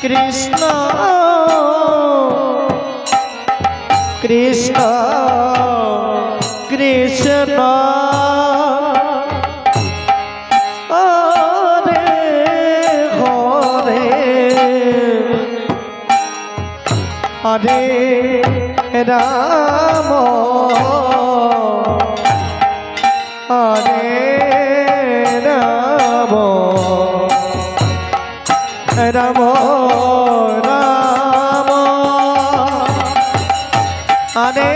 Krishna Krishna Krishna Hare Hare Hare Ram Hare Ram Ram Ram Hare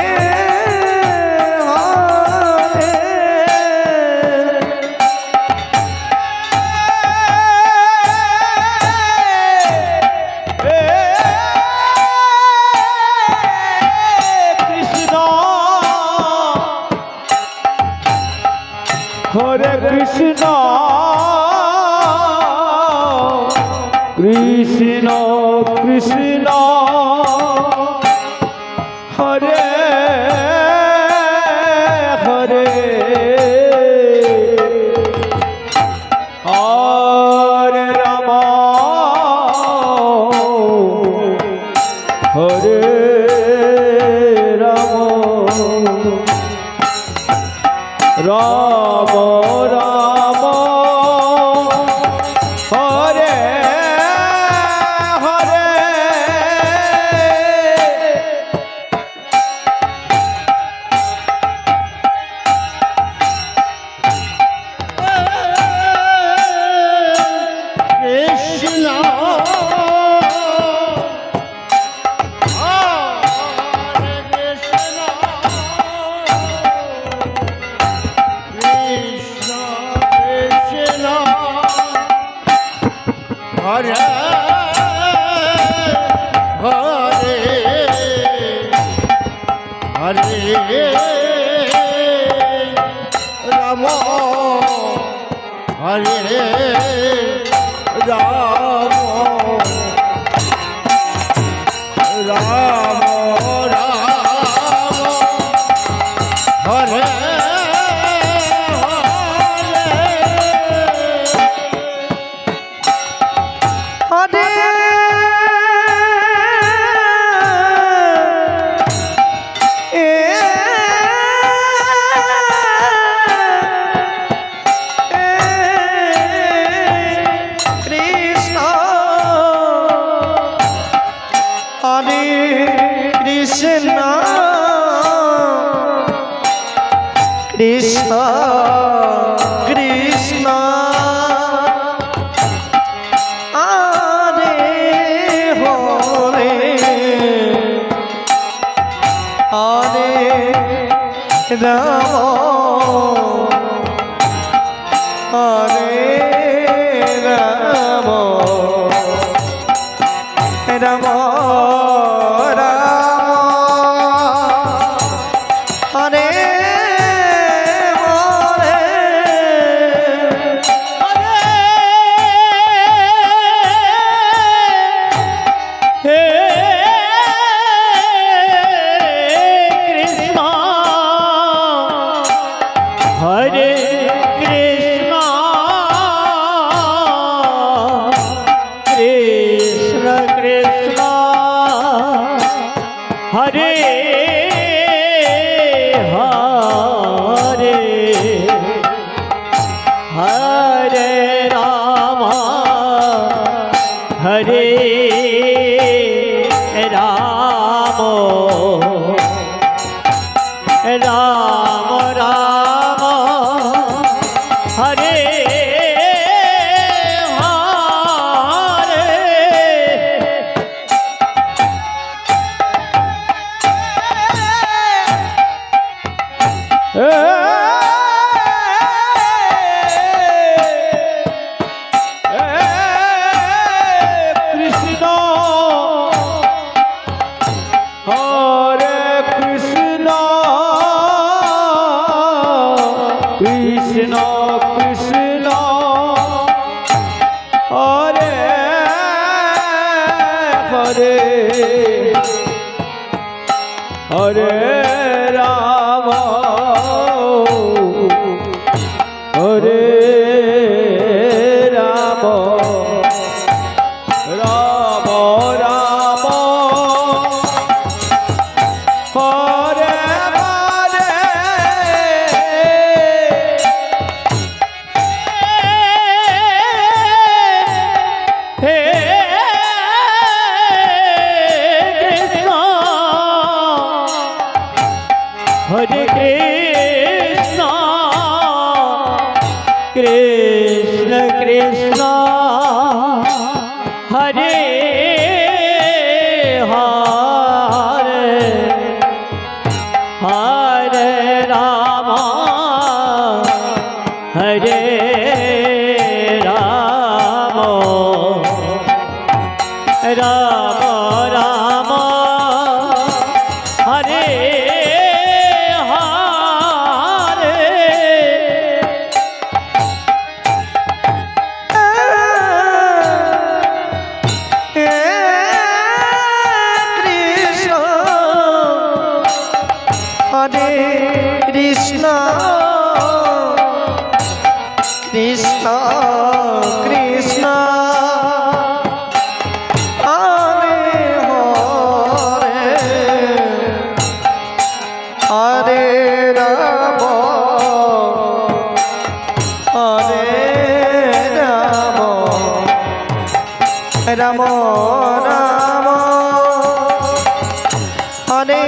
Hare Krishna Krishna Krishna Hare Hare Hare Ram Hare Ram Ram Ram Hare Hare Krishna Hare Hare Hare Ram Hare Ram Ram Ram Hare Krishna Krishna Krishna Hare Hare Hare Ram Hare Ram Ram Hare Krishna Krishna Krishna Hare Hare Hare Ram Hare Ram Ram Ram Hare Hare Krishna Hare Krishna Krishna Krishna Hare Hare Hare Ram Hare Ram Ram Hare Hare Hare Ram Hare Ram Ram Ram Hare Hare Krishna Krishna Krishna Hare Hare Hare Ram Hare Ram Ram Ram Hare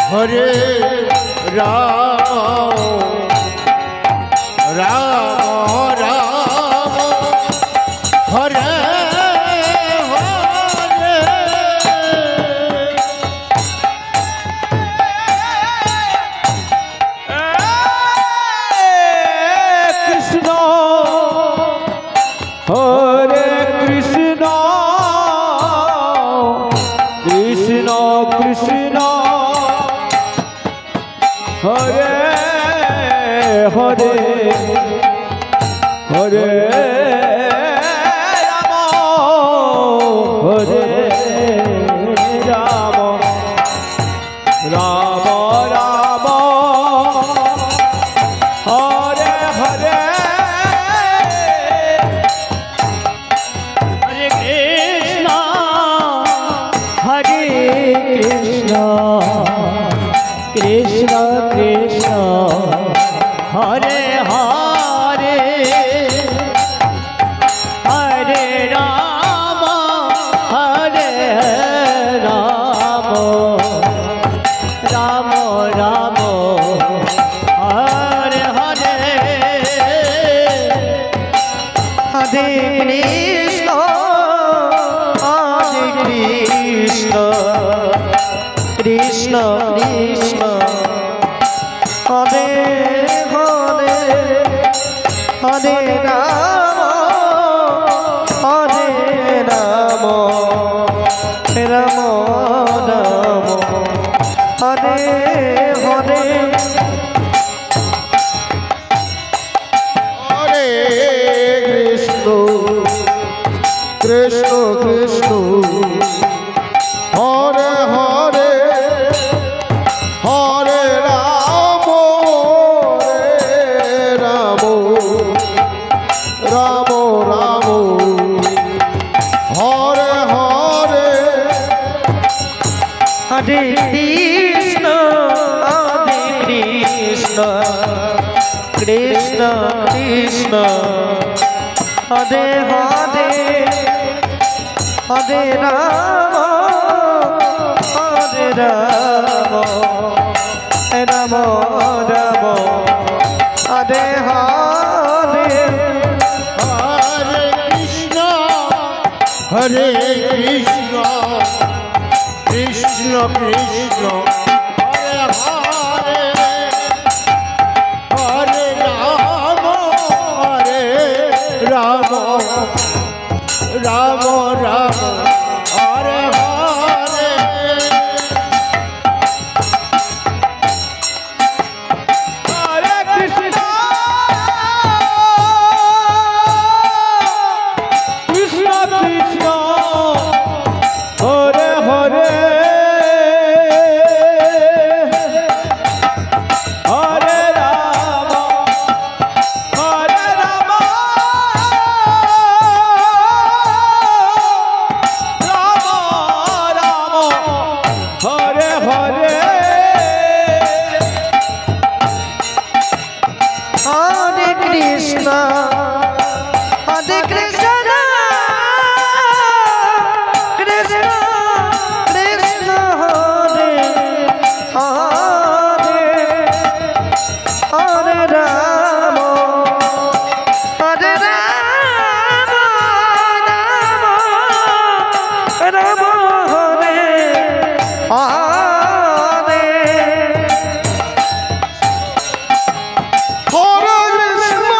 Hare Ram Ram Ram Hare Hare Krishna Hare Krishna Krishna Krishna Hare Hare Hare Ram Hare Ram Ram Ram Hare Hare Hare Krishna Hare Krishna Krishna Krishna Hare Hare Hare Ram Hare Ram Ram Ram Hare Hare Hare Krishna Hare Krishna Krishna Krishna Hare Hare Hare Ram Hare Ram Ram Ram Hare Hare Hare Krishna Krishna Krishna Hare Hare Hare Ram Ram Ram Ram Hare Hare Hare Krishna Hare Krishna Krishna Krishna Hare Hare Hare Ram Hare Ram Ram Ram Hare Hare Hare Krishna Hare Krishna Krishna Krishna Hare Hare Hare Ram Hare Ram Ram Ram Hare Hare Hare Krishna Krishna Krishna Hare Hare Hare Ram Krishna Hare Krishna Krishna Krishna Hare Hare Hare Ram Hare Ram Ram Ram Hare Hare Hare Krishna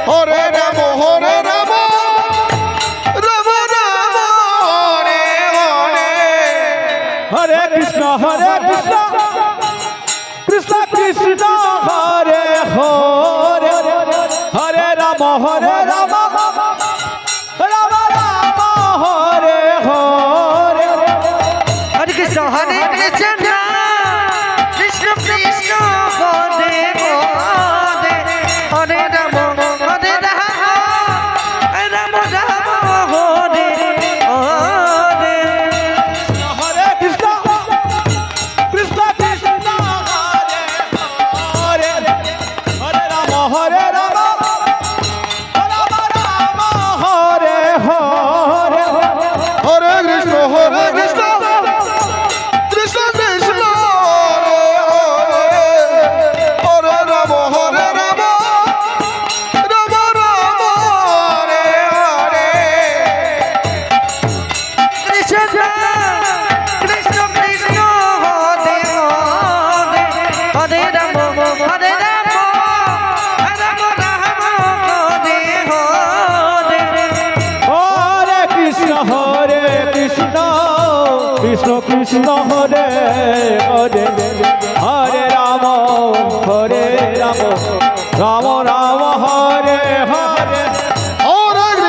Hare Ram Ram Ram Hare Hare Hare Krishna Krishna Krishna Hare Hare Hare Ram Ram Ram Hare Hare Hare Krishna Krishna Krishna Hare Hare Hare Ram Ram Ram Hare Hare Hare Krishna Krishna Krishna Hare Hare Hare Ram Ram Ram Hare Hare Hare Krishna Krishna Krishna Krishna Hare Hare Hare Ram Ram Ram Hare Hare Krishna Krishna Krishna Hare Hare Hare Ram Ram Ram Hare Hare Hare Krishna Krishna Krishna Hare Hare Hare Ram Ram Ram Hare Hare Hare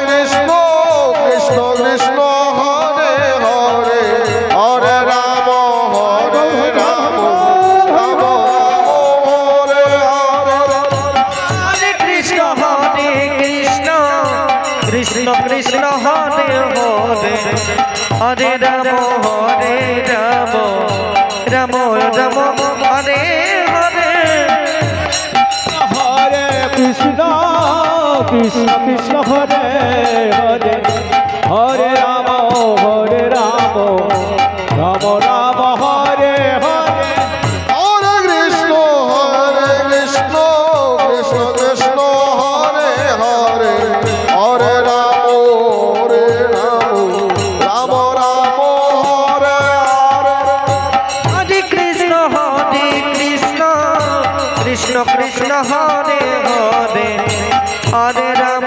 Krishna Krishna Krishna Hare Hare Hare Ram Ram Hare Hare Hare Krishna Krishna Krishna Hare Hare Hare Ram Ram Ram Hare Hare Hare Krishna Krishna Krishna Hare Hare Hare Ram Ram Ram Hare Hare Hare Krishna Krishna Krishna Hare Hare Hare Ram Ram Ram Hare Hare Hare Krishna Krishna Krishna Hare Hare Hare Ram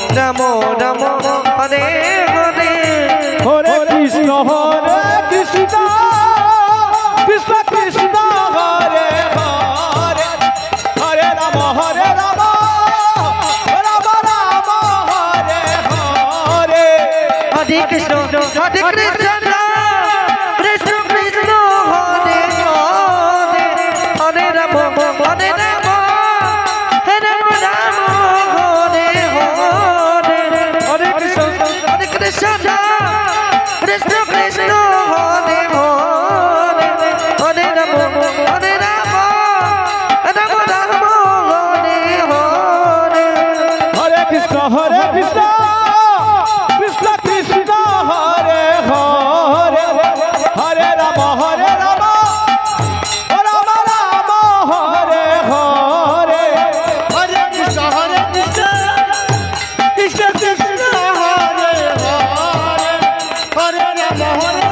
Ram Ram Hare Hare Hare Krishna Krishna Krishna Krishna Hare Hare Hare Ram Ram Ram Hare Hare Hare Krishna Krishna Krishna Hare Hare Hare Ram Ram Ram Hare Hare Hare Krishna Krishna Krishna Hare Hare Hare Ram Ram Ram Hare Hare Hare Krishna Krishna Krishna Krishna Hare Hare Hare Ram Ram Ram Hare Hare Hare Krishna Krishna Krishna Hare Hare Hare Ram Ram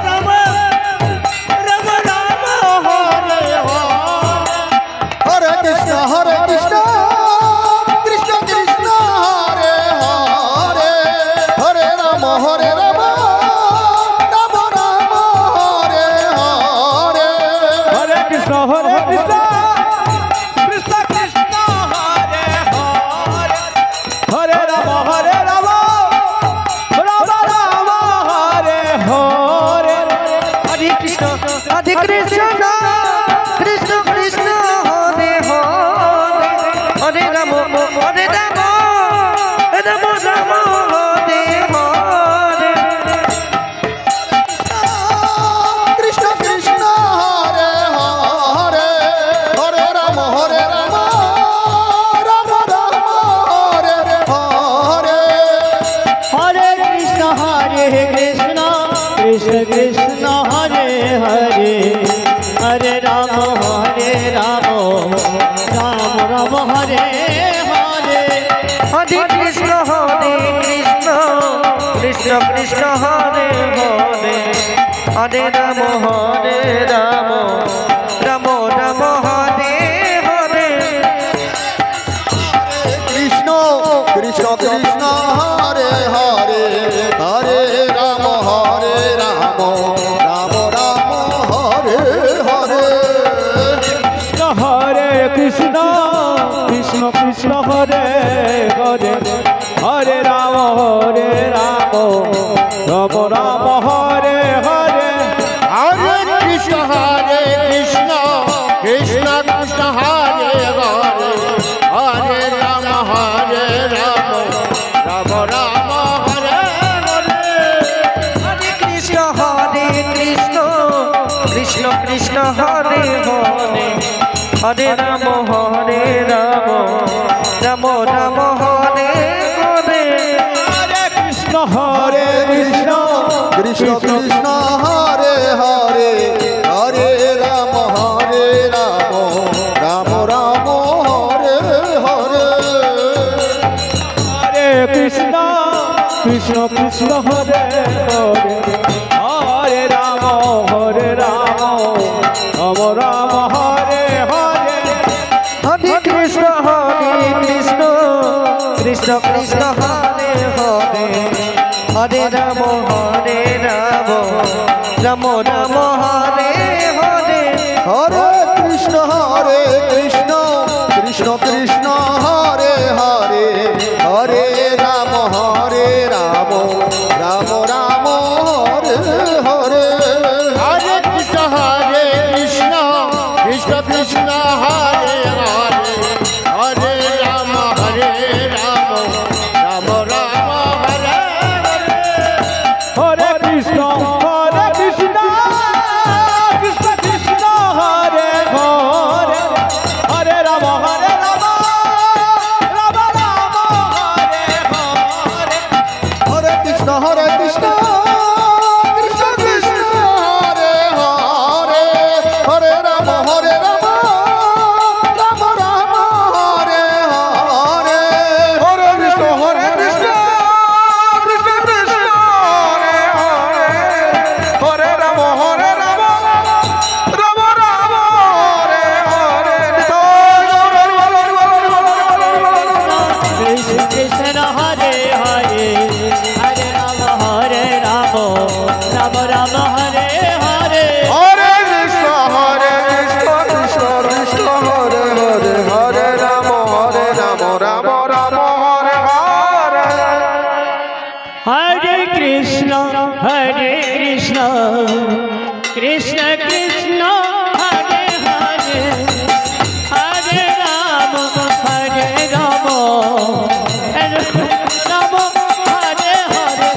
Ram Hare Hare Krishna Krishna Krishna Hare Hare Hare Ram Ram Ram Hare Hare Hare Krishna Krishna Krishna Krishna Hare Hare Hare Ram Ram Ram Hare Hare Hare Krishna Krishna Krishna Hare Hare Hare Ram Ram Ram Hare Hare Krishna Krishna Hare Hare Hare Ram Ram Ram Hare Hare Hare Krishna Krishna Krishna Hare Hare Hare Ram Ram Ram Hare Hare Hare Krishna Krishna Krishna Hare Hare Hare Ram Ram Ram Hare Hare Krishna Hare Hare Hare Ram Ram Ram Hare Hare Krishna Hare Krishna Krishna Krishna Hare Hare Hare Ram Ram Ram Hare Hare Hare Krishna Krishna Krishna Hare Hare Hare Ram Ram Ram Hare Hare Hare Krishna Krishna Krishna Hare Hare Hare Ram Ram Ram Hare Hare Hare Krishna Hare Krishna Krishna Krishna Hare Hare Hare Ram Ram Ram Hare Hare Hare Krishna Krishna Krishna Hare Hare Hare Ram Ram Ram Hare Hare Hare Krishna Krishna Krishna Hare Hare Hare Ram Ram Ram Hare Hare Hare Krishna Krishna Krishna Krishna Hare Hare Hare Ram Ram Ram Hare Hare Hare Krishna Krishna Krishna Krishna Hare Hare Hare Ram Ram Ram Hare Hare Krishna Krishna Krishna Hare Hare Hare Ram Ram Ram Hare Hare Hare Krishna Krishna Krishna Krishna Hare Hare Hare Ram Ram Ram Hare Hare Hare Krishna Krishna Krishna Krishna Hare Hare Hare Ram Ram Ram Hare Hare Krishna Krishna Hare Hare Hare Ram Ram Ram Hare Hare Hare Krishna Krishna Krishna Hare Hare Hare Ram Ram Ram Hare Hare Hare Krishna Krishna Krishna Krishna Hare Hare Hare Ram Ram Ram Hare Hare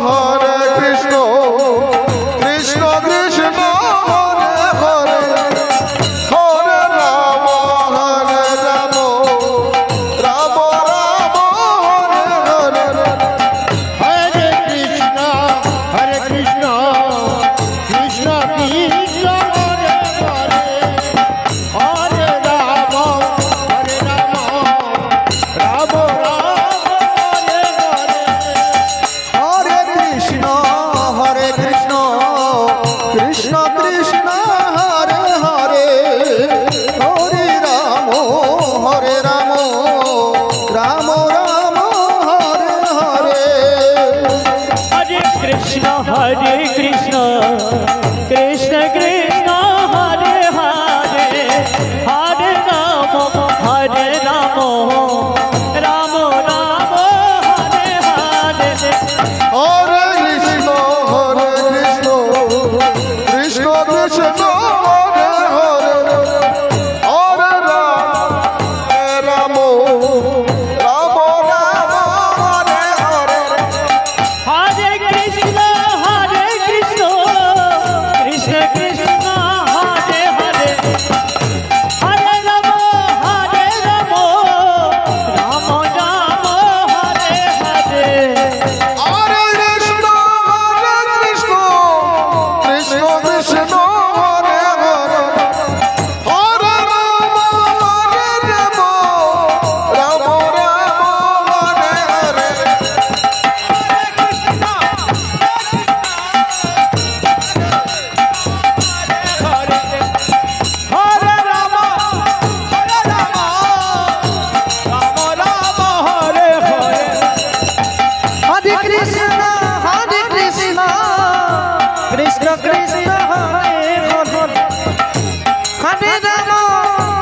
Hare Krishna Krishna Krishna Hare Hare Hare Ram Ram Ram Hare Hare Hare Krishna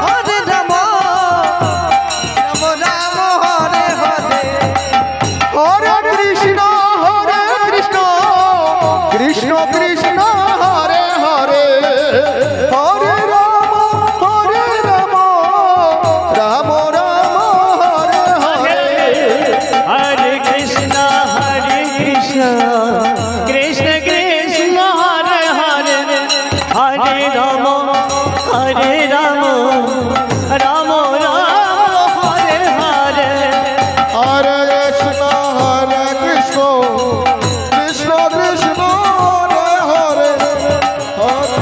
Hare Ram Ram Ram Hare Hare Hare Krishna Krishna Krishna Hare Hare Hare Ram Ram Ram Hare Hare Hare Krishna Krishna Krishna Hare Hare Hare Ram Ram Ram Hare Hare Hare Krishna Krishna Krishna Hare Hare Hare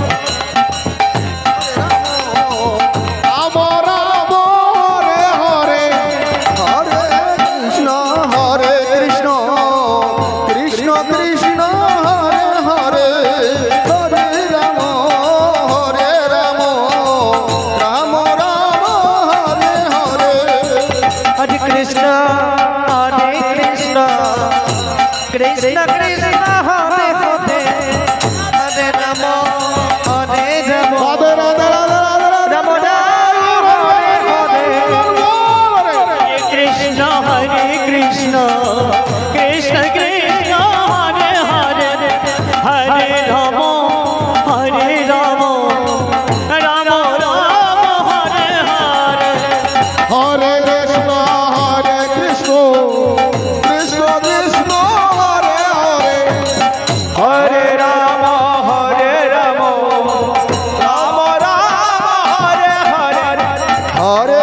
Ram Ram Hare Hare Hare Krishna Krishna Krishna Hare Hare Hare Ram Ram Ram Hare Hare Hare Krishna Krishna Krishna Hare Hare Hare Ram Radhe Radhe Radhe Radhe Ram Ram Hare Hare Hare Krishna Krishna Krishna Hare Hare Hare Ram Ram Ram Hare Hare Hare Krishna Krishna Krishna Hare Hare Hare Ram Ram Ram Hare Hare Hare